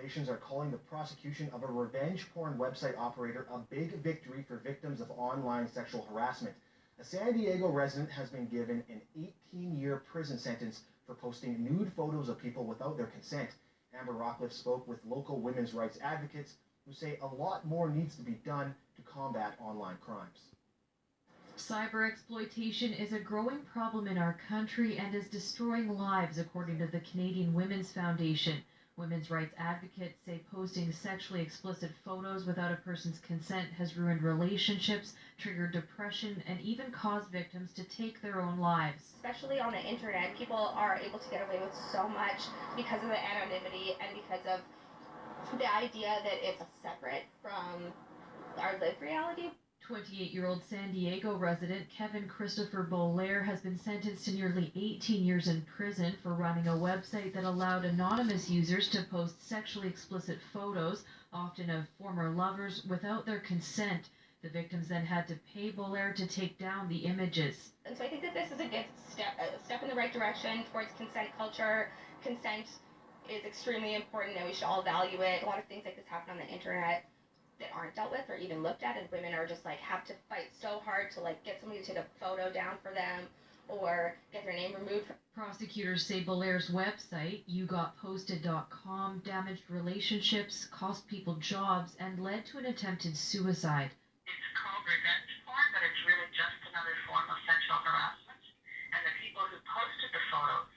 corporations are calling the prosecution of a revenge porn website operator a big victory for victims of online sexual harassment. A San Diego resident has been given an 18-year prison sentence for posting nude photos of people without their consent. Amber Rockcliffe spoke with local women's rights advocates who say a lot more needs to be done to combat online crimes. Cyber exploitation is a growing problem in our country and is destroying lives, according to the Canadian Women's Foundation. Women's rights advocates say posting sexually explicit photos without a person's consent has ruined relationships, triggered depression, and even caused victims to take their own lives. Especially on the internet, people are able to get away with so much because of the anonymity and because of the idea that it's separate from our lived reality. 28-year-old San Diego resident Kevin Christopher Bolaire has been sentenced to nearly 18 years in prison for running a website that allowed anonymous users to post sexually explicit photos, often of former lovers, without their consent. The victims then had to pay Bolaire to take down the images. And so I think that this is a good step in the right direction towards consent culture. Consent is extremely important and we should all value it. A lot of things like this happen on the internet that aren't dealt with or even looked at, and women are just like have to fight so hard to like get somebody to take a photo down for them or get their name removed. Prosecutors say Bolaire's website, yougotposted.com, damaged relationships, cost people jobs, and led to an attempted suicide. It's called revenge porn, but it's really just another form of sexual harassment, and the people who posted the photos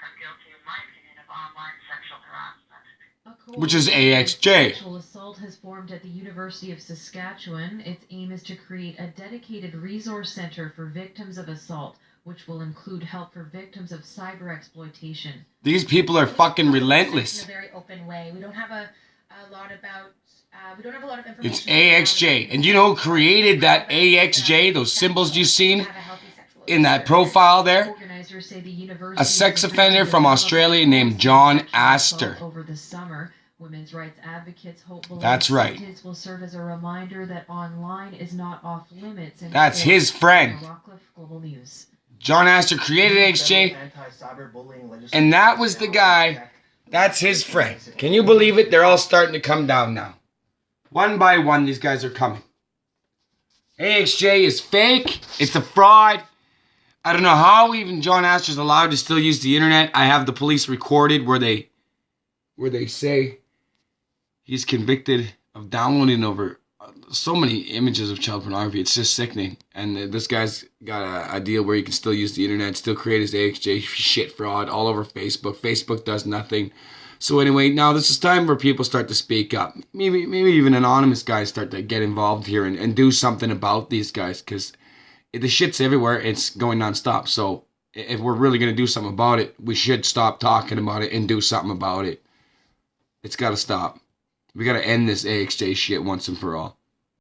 are guilty, in my opinion, of online sexual harassment. Which is AXJ. Sexual assault has formed at the University of Saskatchewan. Its aim is to create a dedicated resource center for victims of assault, which will include help for victims of cyber exploitation. These people are fucking relentless. In a very open way. We don't have a lot of information. It's AXJ. And you know who created that AXJ, those symbols you've seen in that profile there? A sex offender from Australia named John Astor. Over the summer, women's rights advocates hope that's right. Will serve as a reminder that online is not off limits. That's his friend. Global News. John Astor created AXJ, and that was the guy. That's his friend. Can you believe it? They're all starting to come down now. One by one, these guys are coming. AXJ is fake. It's a fraud. I don't know how even John Astor's allowed to still use the internet. I have the police recorded where they say he's convicted of downloading over so many images of child pornography. It's just sickening. And this guy's got a deal where he can still use the internet, still create his AXJ shit fraud all over Facebook. Facebook does nothing. So anyway, now this is time where people start to speak up. Maybe even anonymous guys start to get involved here and do something about these guys, because the shit's everywhere. It's going nonstop. So if we're really going to do something about it, we should stop talking about it and do something about it. It's got to stop. We got to end this AXJ shit once and for all.